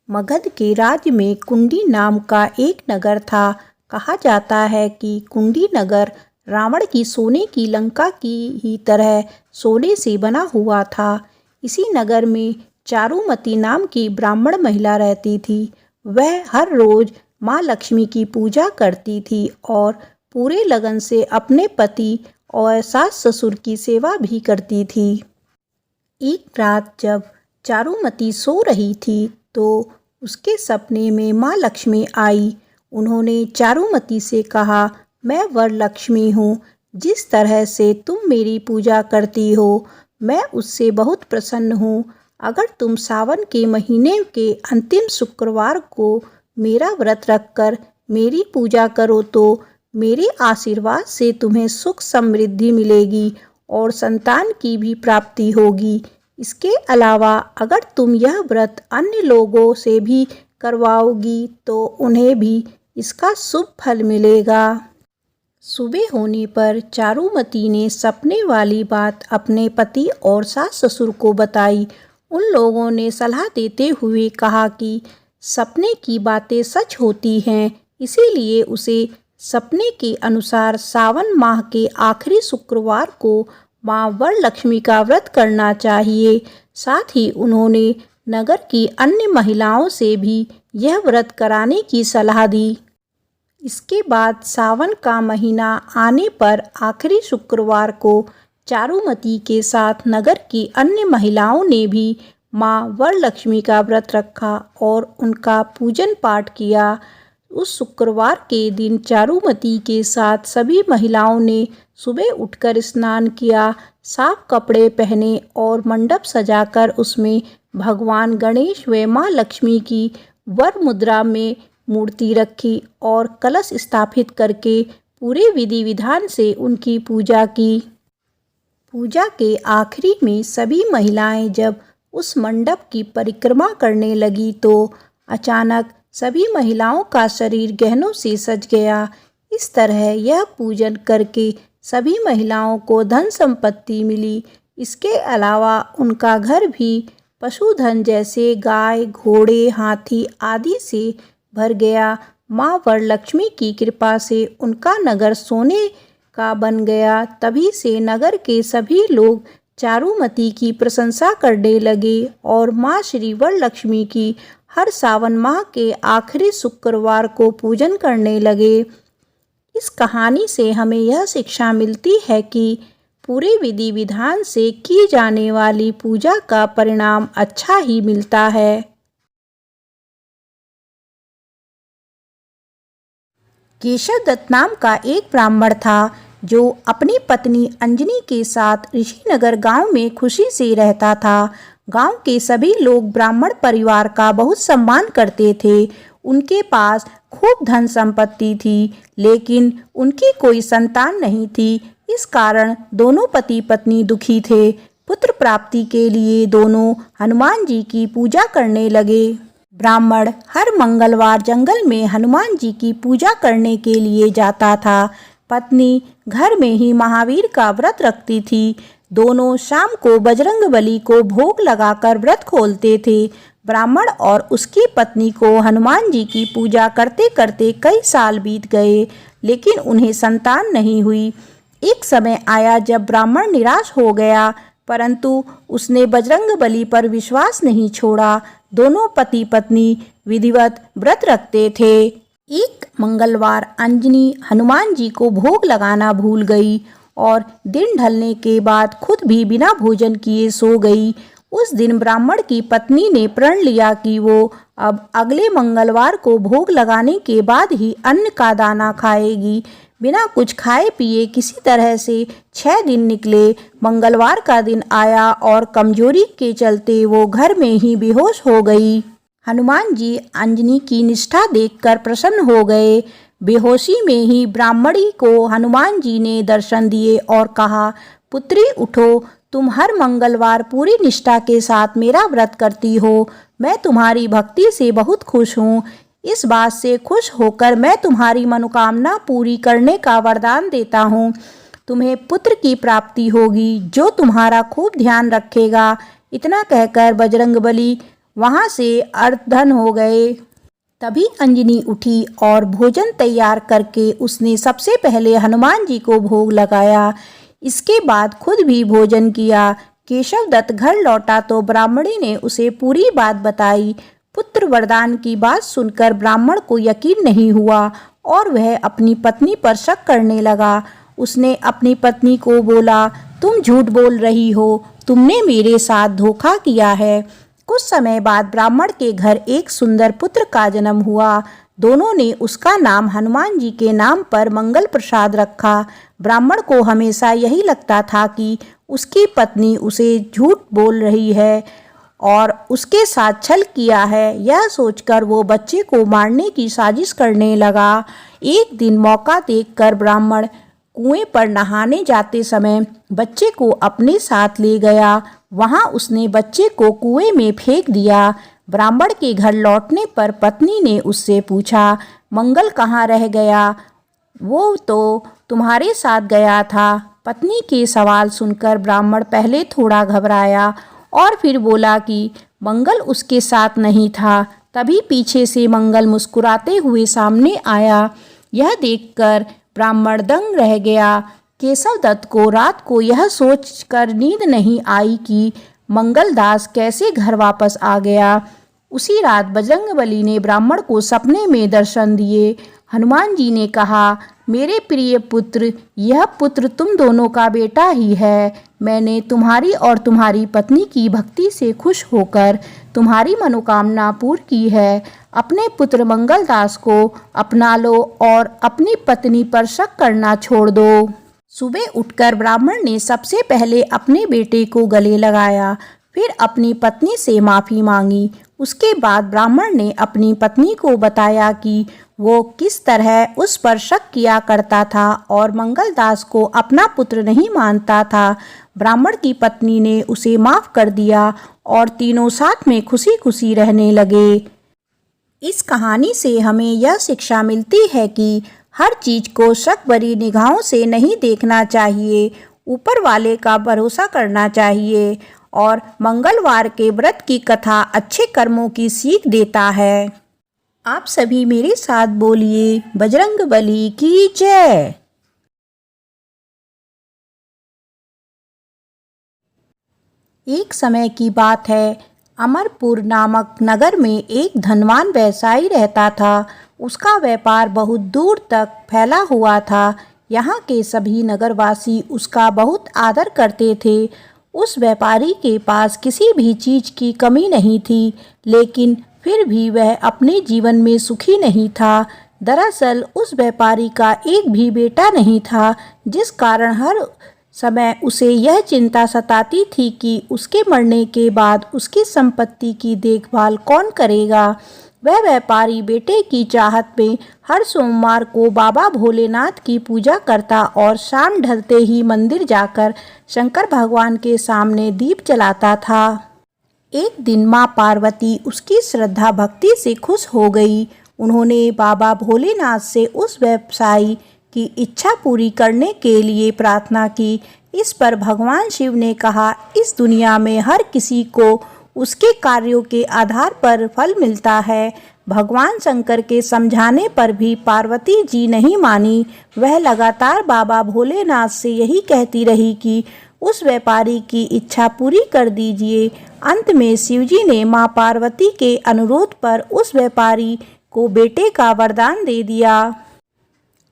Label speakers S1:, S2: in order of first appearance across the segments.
S1: मगध के राज्य में कुंडी नाम का एक नगर था। कहा जाता है कि कुंडी नगर रावण की सोने की लंका की ही तरह सोने से बना हुआ था। इसी नगर में चारुमती नाम की ब्राह्मण महिला रहती थी। वह हर रोज माँ लक्ष्मी की पूजा करती थी और पूरे लगन से अपने पति और सास ससुर की सेवा भी करती थी। एक रात जब चारुमती सो रही थी तो उसके सपने में माँ लक्ष्मी आई। उन्होंने चारुमती से कहा, मैं वरलक्ष्मी हूँ। जिस तरह से तुम मेरी पूजा करती हो मैं उससे बहुत प्रसन्न हूँ। अगर तुम सावन के महीने के अंतिम शुक्रवार को मेरा व्रत रखकर मेरी पूजा करो तो मेरे आशीर्वाद से तुम्हें सुख समृद्धि मिलेगी और संतान की भी प्राप्ति होगी। इसके अलावा अगर तुम यह व्रत अन्य लोगों से भी करवाओगी तो उन्हें भी इसका शुभ फल मिलेगा। सुबह होने पर चारुमती ने सपने वाली बात अपने पति और सास ससुर को बताई। उन लोगों ने सलाह देते हुए कहा कि सपने की बातें सच होती हैं, इसीलिए उसे सपने के अनुसार सावन माह के आखिरी शुक्रवार को माँ वरलक्ष्मी का व्रत करना चाहिए। साथ ही उन्होंने नगर की अन्य महिलाओं से भी यह व्रत कराने की सलाह दी। इसके बाद सावन का महीना आने पर आखिरी शुक्रवार को चारुमती के साथ नगर की अन्य महिलाओं ने भी माँ वरलक्ष्मी का व्रत रखा और उनका पूजन पाठ किया। उस शुक्रवार के दिन चारुमती के साथ सभी महिलाओं ने सुबह उठकर स्नान किया, साफ कपड़े पहने और मंडप सजाकर उसमें भगवान गणेश व माँ लक्ष्मी की वर मुद्रा में मूर्ति रखी और कलश स्थापित करके पूरे विधि विधान से उनकी पूजा की। पूजा के आखिरी में सभी महिलाएं जब उस मंडप की परिक्रमा करने लगी तो अचानक सभी महिलाओं का शरीर गहनों से सज गया। इस तरह यह पूजन करके सभी महिलाओं को धन संपत्ति मिली। इसके अलावा उनका घर भी पशुधन जैसे गाय, घोड़े, हाथी आदि से भर गया। माँ वरलक्ष्मी की कृपा से उनका नगर सोने का बन गया। तभी से नगर के सभी लोग चारुमती की प्रशंसा करने लगे और माँ श्री वरलक्ष्मी की हर सावन माह के आखिरी शुक्रवार को पूजन करने लगे। इस कहानी से हमें यह शिक्षा मिलती है कि पूरे विधि विधान से की जाने वाली पूजा का परिणाम अच्छा ही मिलता है। केशव दत्त नाम का एक ब्राह्मण था जो अपनी पत्नी अंजनी के साथ ऋषिनगर गांव में खुशी से रहता था। गांव के सभी लोग ब्राह्मण परिवार का बहुत सम्मान करते थे। उनके पास खूब धन संपत्ति थी, लेकिन उनकी कोई संतान नहीं थी। इस कारण दोनों पति पत्नी दुखी थे। पुत्र प्राप्ति के लिए दोनों हनुमान जी की पूजा करने लगे। ब्राह्मण हर मंगलवार जंगल में हनुमान जी की पूजा करने के लिए जाता था। पत्नी घर में ही महावीर का व्रत रखती थी। दोनों शाम को बजरंगबली को भोग लगाकर व्रत खोलते थे। ब्राह्मण और उसकी पत्नी को हनुमान जी की पूजा करते करते कई साल बीत गए, लेकिन उन्हें संतान नहीं हुई। एक समय आया जब ब्राह्मण निराश हो गया, परंतु उसने बजरंगबली पर विश्वास नहीं छोड़ा। दोनों पति पत्नी विधिवत व्रत रखते थे। एक मंगलवार अंजनी हनुमान जी को भोग लगाना भूल गई और दिन ढलने के बाद खुद भी बिना भोजन किए सो गई। उस दिन ब्राह्मण की पत्नी ने प्रण लिया कि वो अब अगले मंगलवार को भोग लगाने के बाद ही अन्न का दाना खाएगी। बिना कुछ खाए पिए किसी तरह से 6 दिन निकले। मंगलवार का दिन आया और कमजोरी के चलते वो घर में ही बेहोश हो गई। हनुमान जी अंजनी की निष्ठा देखकर प्रसन्न हो गए। बेहोशी में ही ब्राह्मणी को हनुमान जी ने दर्शन दिए और कहा, पुत्री उठो, तुम हर मंगलवार पूरी निष्ठा के साथ मेरा व्रत करती हो। मैं तुम्हारी भक्ति से बहुत खुश हूँ। इस बात से खुश होकर मैं तुम्हारी मनोकामना पूरी करने का वरदान देता हूँ। तुम्हें पुत्र की प्राप्ति होगी जो तुम्हारा खूब ध्यान रखेगा। इतना कहकर बजरंगबली वहाँ से अर्धन हो गए। तभी अंजनी उठी और भोजन तैयार करके उसने सबसे पहले हनुमान जी को भोग लगाया। इसके बाद खुद भी भोजन किया। केशव दत्त घर लौटा तो ब्राह्मणी ने उसे पूरी बात बताई। पुत्र वरदान की बात सुनकर ब्राह्मण को यकीन नहीं हुआ और वह अपनी पत्नी पर शक करने लगा। उसने अपनी पत्नी को बोला, तुम झूठ बोल रही हो, तुमने मेरे साथ धोखा किया है। कुछ समय बाद ब्राह्मण के घर एक सुंदर पुत्र का जन्म हुआ। दोनों ने उसका नाम हनुमान जी के नाम पर मंगल प्रसाद रखा। ब्राह्मण को हमेशा यही लगता था कि उसकी पत्नी उसे झूठ बोल रही है और उसके साथ छल किया है। यह सोचकर वो बच्चे को मारने की साजिश करने लगा। एक दिन मौका देखकर ब्राह्मण कुएं पर नहाने जाते समय बच्चे को अपने साथ ले गया। वहां उसने बच्चे को कुएं में फेंक दिया। ब्राह्मण के घर लौटने पर पत्नी ने उससे पूछा, मंगल कहाँ रह गया? वो तो तुम्हारे साथ गया था। पत्नी के सवाल सुनकर ब्राह्मण पहले थोड़ा घबराया और फिर बोला कि मंगल उसके साथ नहीं था। तभी पीछे से मंगल मुस्कुराते हुए सामने आया। यह देखकर ब्राह्मण दंग रह गया। केशव दत्त को रात को यह सोचकर नींद नहीं आई कि मंगलदास कैसे घर वापस आ गया। उसी रात बजरंगबली ने ब्राह्मण को सपने में दर्शन दिए। हनुमान जी ने कहा, मेरे प्रिय पुत्र, यह पुत्र तुम दोनों का बेटा ही है। मैंने तुम्हारी और तुम्हारी पत्नी की भक्ति से खुश होकर तुम्हारी मनोकामना पूर्ण की है। अपने पुत्र मंगलदास को अपना लो और अपनी पत्नी पर शक करना छोड़ दो। सुबह उठकर ब्राह्मण ने सबसे पहले अपने बेटे को गले लगाया, फिर अपनी पत्नी से माफ़ी मांगी। उसके बाद ब्राह्मण ने अपनी पत्नी को बताया कि वो किस तरह उस पर शक किया करता था और मंगलदास को अपना पुत्र नहीं मानता था। ब्राह्मण की पत्नी ने उसे माफ़ कर दिया और तीनों साथ में खुशी खुशी रहने लगे। इस कहानी से हमें यह शिक्षा मिलती है कि हर चीज़ को शक भरी निगाहों से नहीं देखना चाहिए, ऊपर वाले का भरोसा करना चाहिए। और मंगलवार के व्रत की कथा अच्छे कर्मों की सीख देता है। आप सभी मेरे साथ बोलिए, बजरंगबली की जय। एक समय की बात है, अमरपुर नामक नगर में एक धनवान व्यवसायी रहता था। उसका व्यापार बहुत दूर तक फैला हुआ था। यहाँ के सभी नगरवासी उसका बहुत आदर करते थे। उस व्यापारी के पास किसी भी चीज़ की कमी नहीं थी, लेकिन फिर भी वह अपने जीवन में सुखी नहीं था। दरअसल उस व्यापारी का एक भी बेटा नहीं था, जिस कारण हर समय उसे यह चिंता सताती थी कि उसके मरने के बाद उसकी संपत्ति की देखभाल कौन करेगा। वह व्यापारी बेटे की चाहत में हर सोमवार को बाबा भोलेनाथ की पूजा करता और शाम ढलते ही मंदिर जाकर शंकर भगवान के सामने दीप जलाता था। एक दिन माँ पार्वती उसकी श्रद्धा भक्ति से खुश हो गई। उन्होंने बाबा भोलेनाथ से उस व्यवसायी की इच्छा पूरी करने के लिए प्रार्थना की। इस पर भगवान शिव ने कहा, इस दुनिया में हर किसी को उसके कार्यों के आधार पर फल मिलता है। भगवान शंकर के समझाने पर भी पार्वती जी नहीं मानी। वह लगातार बाबा भोलेनाथ से यही कहती रही कि उस व्यापारी की इच्छा पूरी कर दीजिए। अंत में शिवजी ने मां पार्वती के अनुरोध पर उस व्यापारी को बेटे का वरदान दे दिया।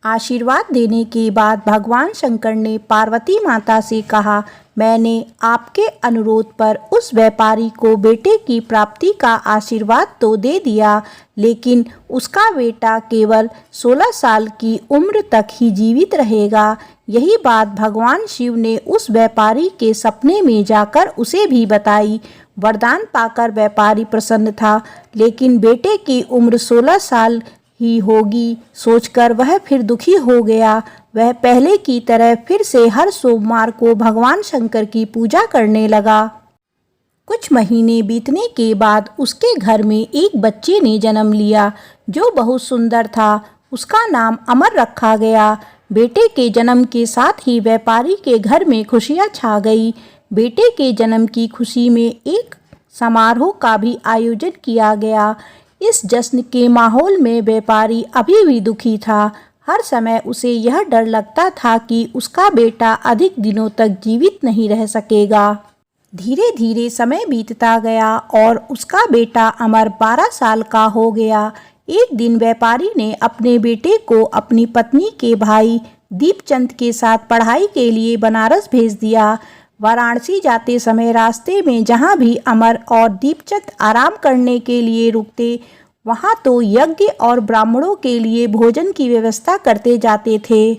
S1: आशीर्वाद देने के बाद भगवान शंकर ने पार्वती माता से कहा, मैंने आपके अनुरोध पर उस व्यापारी को बेटे की प्राप्ति का आशीर्वाद तो दे दिया, लेकिन उसका बेटा केवल 16 साल की उम्र तक ही जीवित रहेगा। यही बात भगवान शिव ने उस व्यापारी के सपने में जाकर उसे भी बताई। वरदान पाकर व्यापारी प्रसन्न था, लेकिन बेटे की उम्र 16 साल ही होगी सोचकर वह फिर दुखी हो गया। वह पहले की तरह फिर से हर सोमवार को भगवान शंकर की पूजा करने लगा। कुछ महीने बीतने के बाद उसके घर में एक बच्चे ने जन्म लिया जो बहुत सुंदर था। उसका नाम अमर रखा गया। बेटे के जन्म के साथ ही व्यापारी के घर में खुशियां छा गई। बेटे के जन्म की खुशी में एक समारोह का भी आयोजन किया गया। इस जश्न के माहौल में व्यापारी अभी भी दुखी था। हर समय उसे यह डर लगता था कि उसका बेटा अधिक दिनों तक जीवित नहीं रह सकेगा। धीरे धीरे समय बीतता गया और उसका बेटा अमर 12 साल का हो गया। एक दिन व्यापारी ने अपने बेटे को अपनी पत्नी के भाई दीपचंद के साथ पढ़ाई के लिए बनारस भेज दिया। वाराणसी जाते समय रास्ते में जहाँ भी अमर और दीपचंद आराम करने के लिए रुकते, वहाँ तो यज्ञ और ब्राह्मणों के लिए भोजन की व्यवस्था करते जाते थे।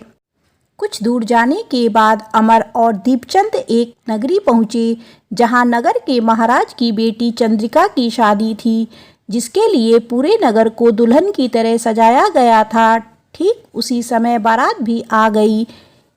S1: कुछ दूर जाने के बाद अमर और दीपचंद एक नगरी पहुँचे, जहाँ नगर के महाराज की बेटी चंद्रिका की शादी थी, जिसके लिए पूरे नगर को दुल्हन की तरह सजाया गया था। ठीक उसी समय बारात भी आ गई।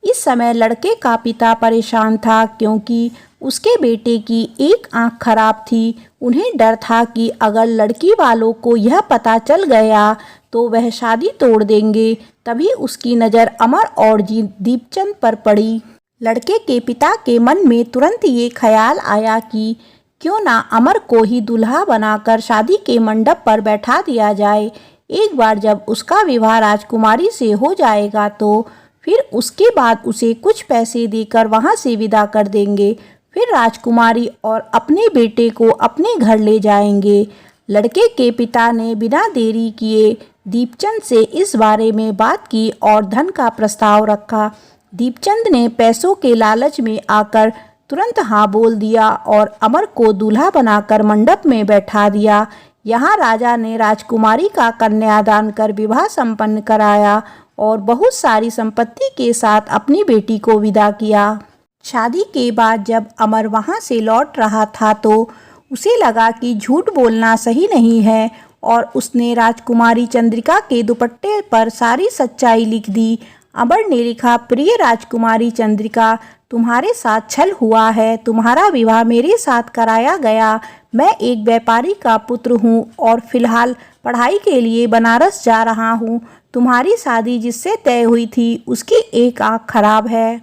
S1: इस समय लड़के का पिता परेशान था, क्योंकि उसके बेटे की एक आंख खराब थी। उन्हें डर था कि अगर लड़की वालों को यह पता चल गया तो वह शादी तोड़ देंगे। तभी उसकी नज़र अमर और दीपचंद पर पड़ी। लड़के के पिता के मन में तुरंत ये ख्याल आया कि क्यों ना अमर को ही दूल्हा बनाकर शादी के मंडप पर बैठा दिया जाए। एक बार जब उसका विवाह राजकुमारी से हो जाएगा तो फिर उसके बाद उसे कुछ पैसे देकर वहां से विदा कर देंगे। फिर राजकुमारी और अपने बेटे को अपने घर ले जाएंगे। लड़के के पिता ने बिना देरी किए दीपचंद से इस बारे में बात की और धन का प्रस्ताव रखा। दीपचंद ने पैसों के लालच में आकर तुरंत हाँ बोल दिया और अमर को दूल्हा बनाकर मंडप में बैठा दिया। यहाँ राजा ने राजकुमारी का कन्यादान कर विवाह संपन्न कराया और बहुत सारी संपत्ति के साथ अपनी बेटी को विदा किया। शादी के बाद जब अमर वहाँ से लौट रहा था तो उसे लगा कि झूठ बोलना सही नहीं है और उसने राजकुमारी चंद्रिका के दुपट्टे पर सारी सच्चाई लिख दी। अमर ने लिखा, प्रिय राजकुमारी चंद्रिका, तुम्हारे साथ छल हुआ है। तुम्हारा विवाह मेरे साथ कराया गया। मैं एक व्यापारी का पुत्र हूँ और फिलहाल पढ़ाई के लिए बनारस जा रहा हूँ। तुम्हारी शादी जिससे तय हुई थी उसकी एक आंख खराब है।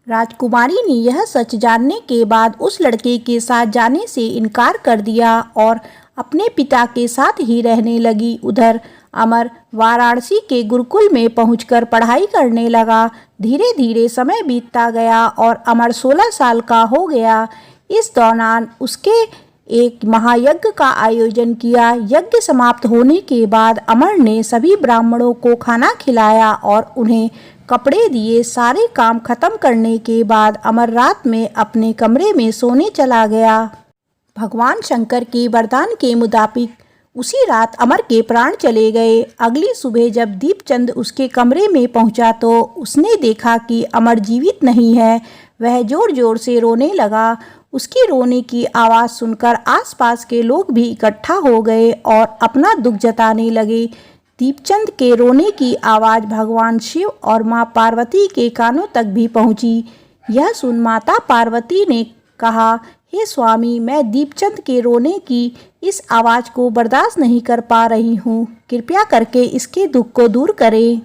S1: राजकुमारी ने यह सच जानने के बाद उस लड़के के साथ जाने से इनकार कर दिया और अपने पिता के साथ ही रहने लगी। उधर अमर वाराणसी के गुरुकुल में पहुंचकर पढ़ाई करने लगा। धीरे धीरे समय बीतता गया और अमर 16 साल का हो गया। इस दौरान उसके एक महायज्ञ का आयोजन किया। यज्ञ समाप्त होने के बाद अमर ने सभी ब्राह्मणों को खाना खिलाया और उन्हें कपड़े दिए। सारे काम खत्म करने के बाद अमर रात में अपने कमरे में सोने चला गया। भगवान शंकर के वरदान के मुताबिक उसी रात अमर के प्राण चले गए। अगली सुबह जब दीपचंद उसके कमरे में पहुंचा तो उसने देखा कि अमर जीवित नहीं है। वह जोर जोर से रोने लगा। उसकी रोने की आवाज़ सुनकर आसपास के लोग भी इकट्ठा हो गए और अपना दुख जताने लगे। दीपचंद के रोने की आवाज़ भगवान शिव और माँ पार्वती के कानों तक भी पहुंची। यह सुन माता पार्वती ने कहा, हे स्वामी, मैं दीपचंद के रोने की इस आवाज़ को बर्दाश्त नहीं कर पा रही हूँ। कृपया करके इसके दुख को दूर करें।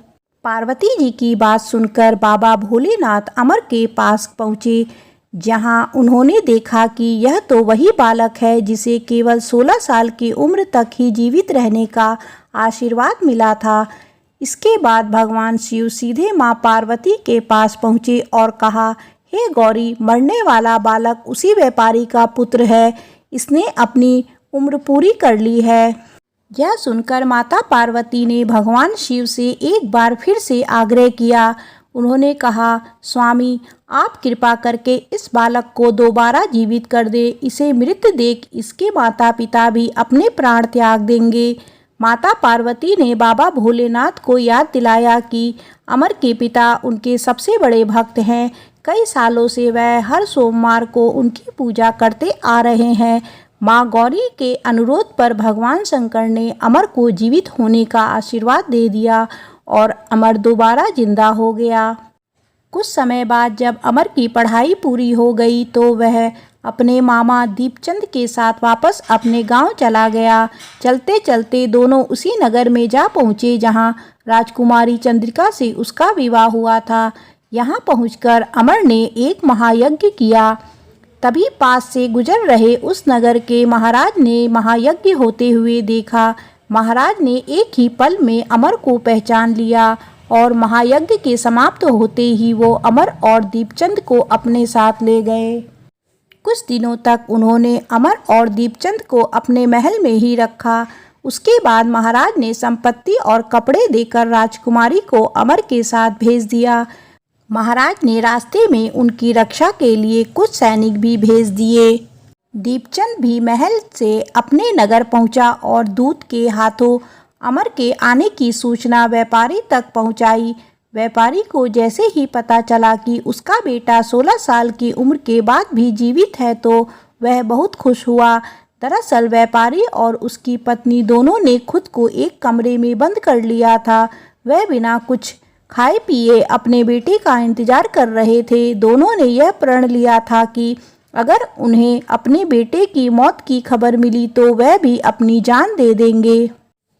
S1: पार्वती जी की बात सुनकर बाबा भोलेनाथ अमर के पास पहुँचे, जहाँ उन्होंने देखा कि यह तो वही बालक है जिसे केवल 16 साल की उम्र तक ही जीवित रहने का आशीर्वाद मिला था। इसके बाद भगवान शिव सीधे माँ पार्वती के पास पहुँचे और कहा, हे गौरी, मरने वाला बालक उसी व्यापारी का पुत्र है। इसने अपनी उम्र पूरी कर ली है। यह सुनकर माता पार्वती ने भगवान शिव से एक बार फिर से आग्रह किया। उन्होंने कहा, स्वामी, आप कृपा करके इस बालक को दोबारा जीवित कर दे। इसे मृत देख इसके माता पिता भी अपने प्राण त्याग देंगे। माता पार्वती ने बाबा भोलेनाथ को याद दिलाया कि अमर के पिता उनके सबसे बड़े भक्त हैं। कई सालों से वह हर सोमवार को उनकी पूजा करते आ रहे हैं। माँ गौरी के अनुरोध पर भगवान शंकर ने अमर को जीवित होने का आशीर्वाद दे दिया और अमर दोबारा जिंदा हो गया। कुछ समय बाद जब अमर की पढ़ाई पूरी हो गई तो वह अपने मामा दीपचंद के साथ वापस अपने गांव चला गया। चलते चलते दोनों उसी नगर में जा पहुँचे जहां राजकुमारी चंद्रिका से उसका विवाह हुआ था। यहाँ पहुंचकर अमर ने एक महायज्ञ किया। तभी पास से गुजर रहे उस नगर के महाराज ने महायज्ञ होते हुए देखा। महाराज ने एक ही पल में अमर को पहचान लिया और महायज्ञ के समाप्त होते ही वो अमर और दीपचंद को अपने साथ ले गए। कुछ दिनों तक उन्होंने अमर और दीपचंद को अपने महल में ही रखा। उसके बाद महाराज ने संपत्ति और कपड़े देकर राजकुमारी को अमर के साथ भेज दिया। महाराज ने रास्ते में उनकी रक्षा के लिए कुछ सैनिक भी भेज दिए। दीपचंद भी महल से अपने नगर पहुंचा और दूत के हाथों अमर के आने की सूचना व्यापारी तक पहुंचाई। व्यापारी को जैसे ही पता चला कि उसका बेटा 16 साल की उम्र के बाद भी जीवित है तो वह बहुत खुश हुआ। दरअसल व्यापारी और उसकी पत्नी दोनों ने खुद को एक कमरे में बंद कर लिया था। वह बिना कुछ खाए पिए अपने बेटे का इंतजार कर रहे थे। दोनों ने यह प्रण लिया था कि अगर उन्हें अपने बेटे की मौत की खबर मिली तो वह भी अपनी जान दे देंगे।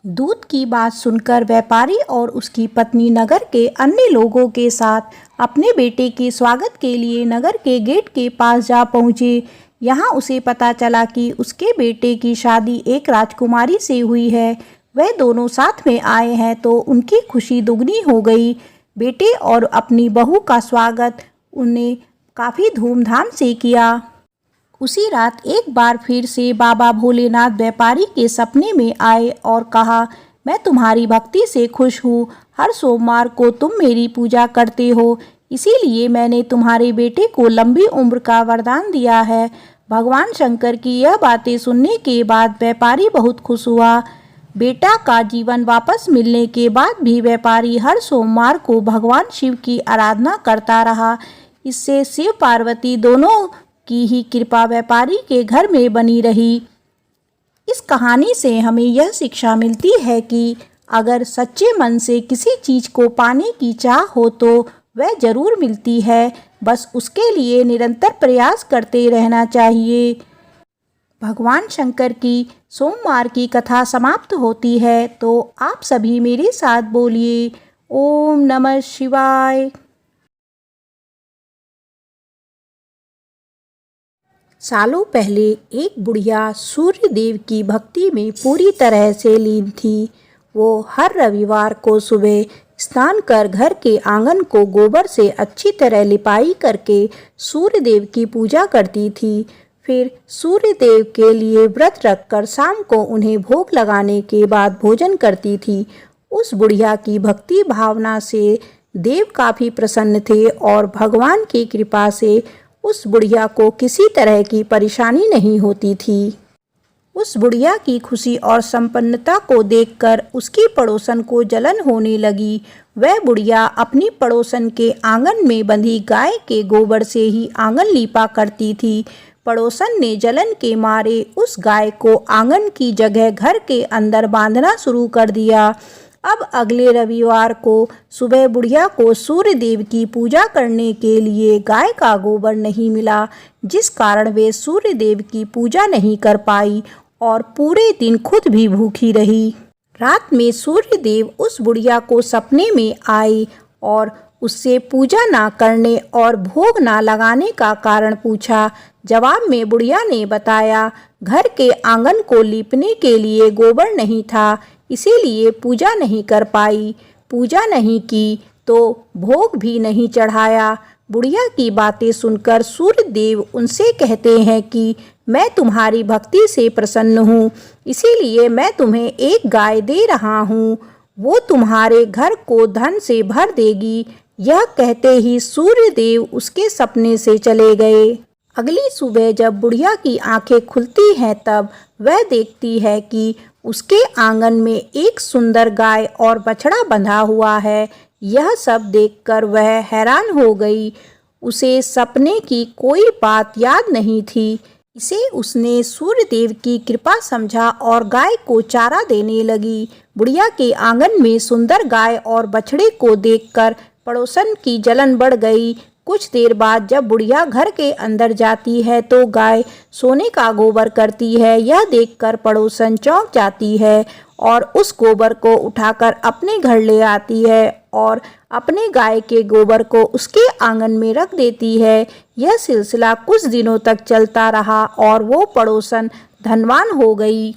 S1: दूत की बात सुनकर व्यापारी और उसकी पत्नी नगर के अन्य लोगों के साथ अपने बेटे के स्वागत के लिए नगर के गेट के पास जा पहुँचे। यहाँ उसे पता चला कि उसके बेटे की शादी एक राजकुमारी से हुई है। वह दोनों साथ में आए हैं तो उनकी खुशी दुगनी हो गई। बेटे और अपनी बहू का स्वागत उन्हें काफ़ी धूमधाम से किया। उसी रात एक बार फिर से बाबा भोलेनाथ व्यापारी के सपने में आए और कहा, मैं तुम्हारी भक्ति से खुश हूँ। हर सोमवार को तुम मेरी पूजा करते हो, इसीलिए मैंने तुम्हारे बेटे को लंबी उम्र का वरदान दिया है। भगवान शंकर की यह बातें सुनने के बाद व्यापारी बहुत खुश हुआ। बेटा का जीवन वापस मिलने के बाद भी व्यापारी हर सोमवार को भगवान शिव की आराधना करता रहा। इससे शिव पार्वती दोनों की ही कृपा व्यापारी के घर में बनी रही। इस कहानी से हमें यह शिक्षा मिलती है कि अगर सच्चे मन से किसी चीज़ को पाने की चाह हो तो वह जरूर मिलती है, बस उसके लिए निरंतर प्रयास करते रहना चाहिए। भगवान शंकर की सोमवार की कथा समाप्त होती है तो आप सभी मेरे साथ बोलिए, ओम नमः शिवाय। सालों पहले एक बुढ़िया सूर्य देव की भक्ति में पूरी तरह से लीन थी। वो हर रविवार को सुबह स्नान कर घर के आंगन को गोबर से अच्छी तरह लिपाई करके सूर्य देव की पूजा करती थी। फिर सूर्य देव के लिए व्रत रखकर शाम को उन्हें भोग लगाने के बाद भोजन करती थी। उस बुढ़िया की भक्ति भावना से देव काफ़ी प्रसन्न थे और भगवान की कृपा से उस बुढ़िया को किसी तरह की परेशानी नहीं होती थी। उस बुढ़िया की खुशी और संपन्नता को देखकर उसकी पड़ोसन को जलन होने लगी। वह बुढ़िया अपनी पड़ोसन के आंगन में बंधी गाय के गोबर से ही आंगन लीपा करती थी। पड़ोसन ने जलन के मारे उस गाय को आंगन की जगह घर के अंदर बांधना शुरू कर दिया। अब अगले रविवार को सुबह बुढ़िया को सूर्य देव की पूजा करने के लिए गाय का गोबर नहीं मिला, जिस कारण वे सूर्य देव की पूजा नहीं कर पाई और पूरे दिन खुद भी भूखी रही। रात में सूर्य देव उस बुढ़िया को सपने में आए और उससे पूजा ना करने और भोग ना लगाने का कारण पूछा। जवाब में बुढ़िया ने बताया, घर के आंगन को लीपने के लिए गोबर नहीं था, इसीलिए पूजा नहीं कर पाई। पूजा नहीं की तो भोग भी नहीं चढ़ाया। बुढ़िया की बातें सुनकर सूर्य देव उनसे कहते हैं कि मैं तुम्हारी भक्ति से प्रसन्न हूँ, इसीलिए मैं तुम्हें एक गाय दे रहा हूँ। वो तुम्हारे घर को धन से भर देगी। यह कहते ही सूर्य देव उसके सपने से चले गए। अगली सुबह जब बुढ़िया की आंखें खुलती हैं तब वह देखती है कि उसके आंगन में एक सुंदर गाय और बछड़ा बंधा हुआ है। यह सब देखकर वह हैरान हो गई। उसे सपने की कोई बात याद नहीं थी। इसे उसने सूर्य देव की कृपा समझा और गाय को चारा देने लगी। बुढ़िया के आंगन में सुंदर गाय और बछड़े को देखकर पड़ोसन की जलन बढ़ गई। कुछ देर बाद जब बुढ़िया घर के अंदर जाती है तो गाय सोने का गोबर करती है। यह देखकर पड़ोसन चौंक जाती है और उस गोबर को उठाकर अपने घर ले आती है और अपने गाय के गोबर को उसके आंगन में रख देती है। यह सिलसिला कुछ दिनों तक चलता रहा और वो पड़ोसन धनवान हो गई।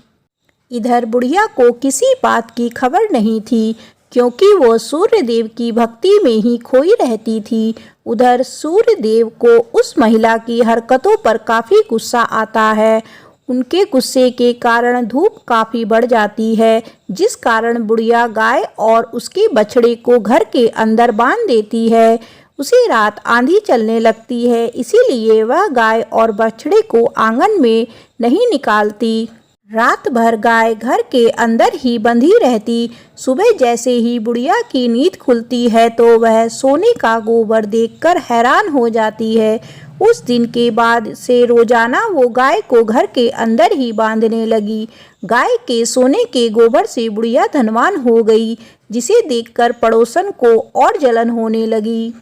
S1: इधर बुढ़िया को किसी बात की खबर नहीं थी, क्योंकि वो सूर्य देव की भक्ति में ही खोई रहती थी। उधर सूर्य देव को उस महिला की हरकतों पर काफ़ी गुस्सा आता है। उनके गुस्से के कारण धूप काफ़ी बढ़ जाती है, जिस कारण बुढ़िया गाय और उसके बछड़े को घर के अंदर बांध देती है। उसी रात आंधी चलने लगती है, इसीलिए वह गाय और बछड़े को आंगन में नहीं निकालती। रात भर गाय घर के अंदर ही बंधी रहती। सुबह जैसे ही बुढ़िया की नींद खुलती है तो वह सोने का गोबर देखकर हैरान हो जाती है। उस दिन के बाद से रोजाना वो गाय को घर के अंदर ही बांधने लगी। गाय के सोने के गोबर से बुढ़िया धनवान हो गई, जिसे देखकर पड़ोसन को और जलन होने लगी।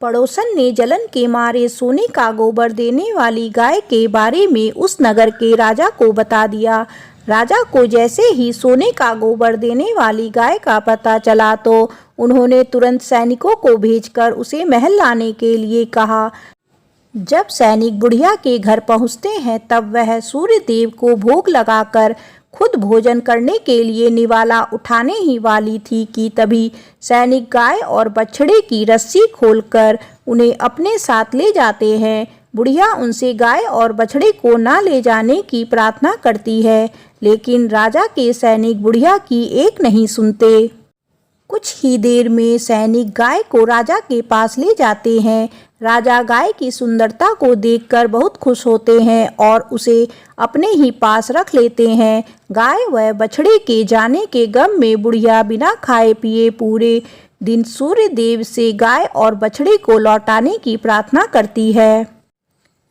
S1: पड़ोसन ने जलन के मारे सोने का गोबर देने वाली गाय के बारे में उस नगर के राजा को बता दिया। राजा को जैसे ही सोने का गोबर देने वाली गाय का पता चला तो उन्होंने तुरंत सैनिकों को भेजकर उसे महल लाने के लिए कहा। जब सैनिक बुढ़िया के घर पहुंचते हैं तब वह सूर्य देव को भोग लगाकर खुद भोजन करने के लिए निवाला उठाने ही वाली थी कि तभी सैनिक गाय और बछड़े की रस्सी खोलकर उन्हें अपने साथ ले जाते हैं। बुढ़िया उनसे गाय और बछड़े को ना ले जाने की प्रार्थना करती है, लेकिन राजा के सैनिक बुढ़िया की एक नहीं सुनते। कुछ ही देर में सैनिक गाय को राजा के पास ले जाते हैं। राजा गाय की सुंदरता को देखकर बहुत खुश होते हैं और उसे अपने ही पास रख लेते हैं। गाय व बछड़े के जाने के गम में बुढ़िया बिना खाए पिए पूरे दिन सूर्य देव से गाय और बछड़े को लौटाने की प्रार्थना करती है।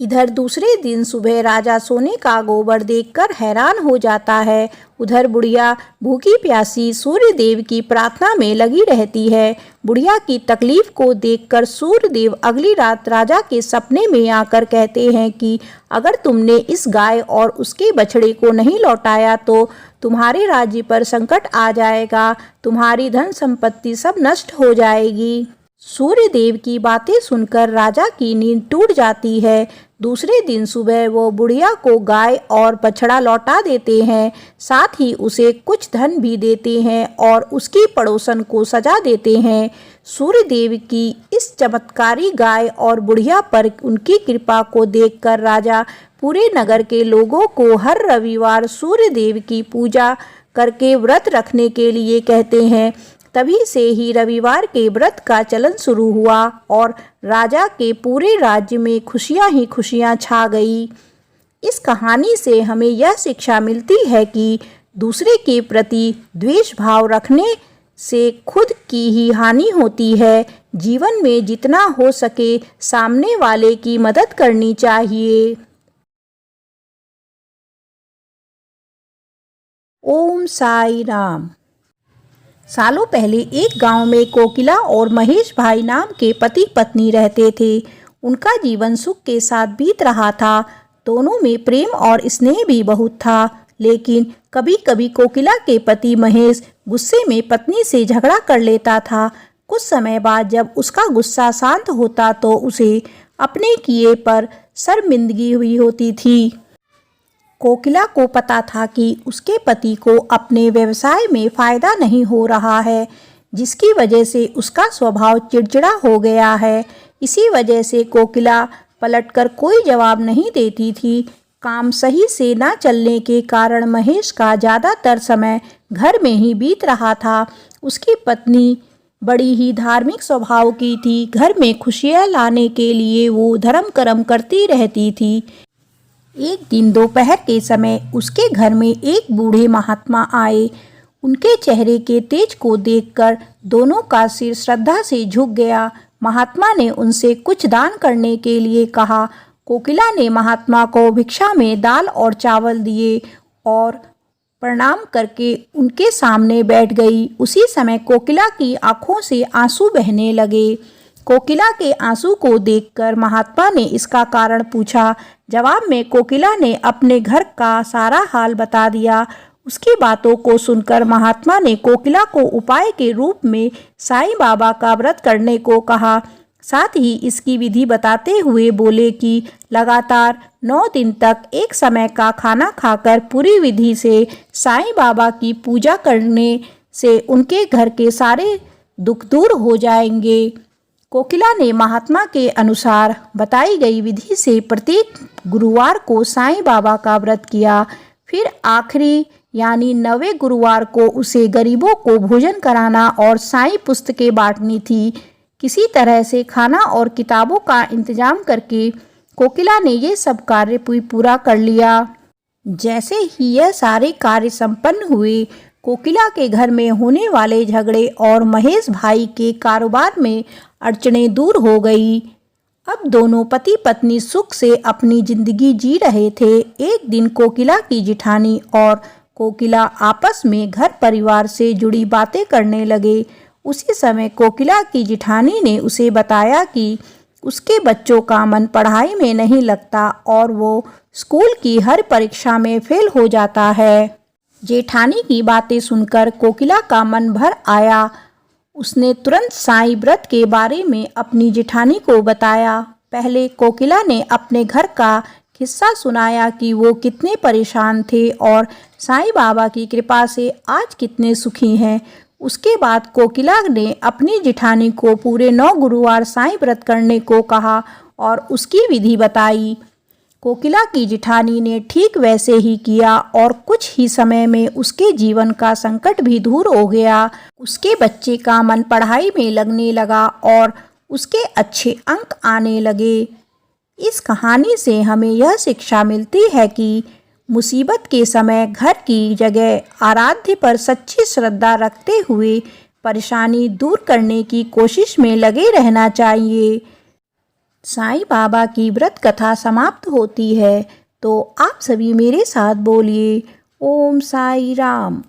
S1: इधर दूसरे दिन सुबह राजा सोने का गोबर देखकर हैरान हो जाता है। उधर बुढ़िया भूखी प्यासी सूर्य देव की प्रार्थना में लगी रहती है। बुढ़िया की तकलीफ को देखकर सूर्य देव अगली रात राजा के सपने में आकर कहते हैं कि अगर तुमने इस गाय और उसके बछड़े को नहीं लौटाया तो तुम्हारे राज्य पर संकट आ जाएगा, तुम्हारी धन संपत्ति सब नष्ट हो जाएगी। सूर्य देव की बातें सुनकर राजा की नींद टूट जाती है। दूसरे दिन सुबह वो बुढ़िया को गाय और बछड़ा लौटा देते हैं, साथ ही उसे कुछ धन भी देते हैं और उसकी पड़ोसन को सजा देते हैं। सूर्य देव की इस चमत्कारी गाय और बुढ़िया पर उनकी कृपा को देखकर राजा पूरे नगर के लोगों को हर रविवार सूर्य देव की पूजा करके व्रत रखने के लिए कहते हैं। तभी से ही रविवार के व्रत का चलन शुरू हुआ और राजा के पूरे राज्य में खुशियां ही खुशियां छा गई। इस कहानी से हमें यह शिक्षा मिलती है कि दूसरे के प्रति द्वेष भाव रखने से खुद की ही हानि होती है। जीवन में जितना हो सके सामने वाले की मदद करनी चाहिए। ओम साई राम। सालों पहले एक गांव में कोकिला और महेश भाई नाम के पति पत्नी रहते थे। उनका जीवन सुख के साथ बीत रहा था। दोनों में प्रेम और स्नेह भी बहुत था, लेकिन कभी कभी कोकिला के पति महेश गुस्से में पत्नी से झगड़ा कर लेता था। कुछ समय बाद जब उसका गुस्सा शांत होता तो उसे अपने किए पर शर्मिंदगी हुई होती थी। कोकिला को पता था कि उसके पति को अपने व्यवसाय में फायदा नहीं हो रहा है, जिसकी वजह से उसका स्वभाव चिड़चिड़ा हो गया है। इसी वजह से कोकिला पलटकर कोई जवाब नहीं देती थी। काम सही से ना चलने के कारण महेश का ज़्यादातर समय घर में ही बीत रहा था। उसकी पत्नी बड़ी ही धार्मिक स्वभाव की थी। घर में खुशियाँ लाने के लिए वो धर्म कर्म करती रहती थी। एक दिन दोपहर के समय उसके घर में एक बूढ़े महात्मा आए। उनके चेहरे के तेज को देखकर दोनों का सिर श्रद्धा से झुक गया। महात्मा ने उनसे कुछ दान करने के लिए कहा। कोकिला ने महात्मा को भिक्षा में दाल और चावल दिए और प्रणाम करके उनके सामने बैठ गई। उसी समय कोकिला की आंखों से आंसू बहने लगे। कोकिला के आंसू को देखकर महात्मा ने इसका कारण पूछा। जवाब में कोकिला ने अपने घर का सारा हाल बता दिया। उसकी बातों को सुनकर महात्मा ने कोकिला को उपाय के रूप में साईं बाबा का व्रत करने को कहा। साथ ही इसकी विधि बताते हुए बोले कि लगातार 9 दिन तक एक समय का खाना खाकर पूरी विधि से साईं बाबा की पूजा करने से उनके घर के सारे दुख दूर हो जाएंगे। कोकिला ने महात्मा के अनुसार बताई गई विधि से प्रत्येक गुरुवार को साईं बाबा का व्रत किया। फिर आखिरी यानी 9वें गुरुवार को उसे गरीबों को भोजन कराना और साईं पुस्तकें बांटनी थी। किसी तरह से खाना और किताबों का इंतजाम करके कोकिला ने ये सब कार्य पूरा कर लिया। जैसे ही यह सारे कार्य संपन्न हुए, कोकिला के घर में होने वाले झगड़े और महेश भाई के कारोबार में अड़चनें दूर हो गई। अब दोनों पति पत्नी सुख से अपनी जिंदगी जी रहे थे। एक दिन कोकिला की जिठानी और कोकिला आपस में घर परिवार से जुड़ी बातें करने लगे। उसी समय कोकिला की जिठानी ने उसे बताया कि उसके बच्चों का मन पढ़ाई में नहीं लगता और वो स्कूल की हर परीक्षा में फेल हो जाता है। जेठानी की बातें सुनकर कोकिला का मन भर आया। उसने तुरंत साईं व्रत के बारे में अपनी जेठानी को बताया। पहले कोकिला ने अपने घर का किस्सा सुनाया कि वो कितने परेशान थे और साईं बाबा की कृपा से आज कितने सुखी हैं। उसके बाद कोकिला ने अपनी जिठानी को पूरे 9 गुरुवार साईं व्रत करने को कहा और उसकी विधि बताई। कोकिला की जिठानी ने ठीक वैसे ही किया और कुछ ही समय में उसके जीवन का संकट भी दूर हो गया। उसके बच्चे का मन पढ़ाई में लगने लगा और उसके अच्छे अंक आने लगे। इस कहानी से हमें यह शिक्षा मिलती है कि मुसीबत के समय घर की जगह आराध्य पर सच्ची श्रद्धा रखते हुए परेशानी दूर करने की कोशिश में लगे रहना चाहिए। साईं बाबा की व्रत कथा समाप्त होती है, तो आप सभी मेरे साथ बोलिए ओम साई राम।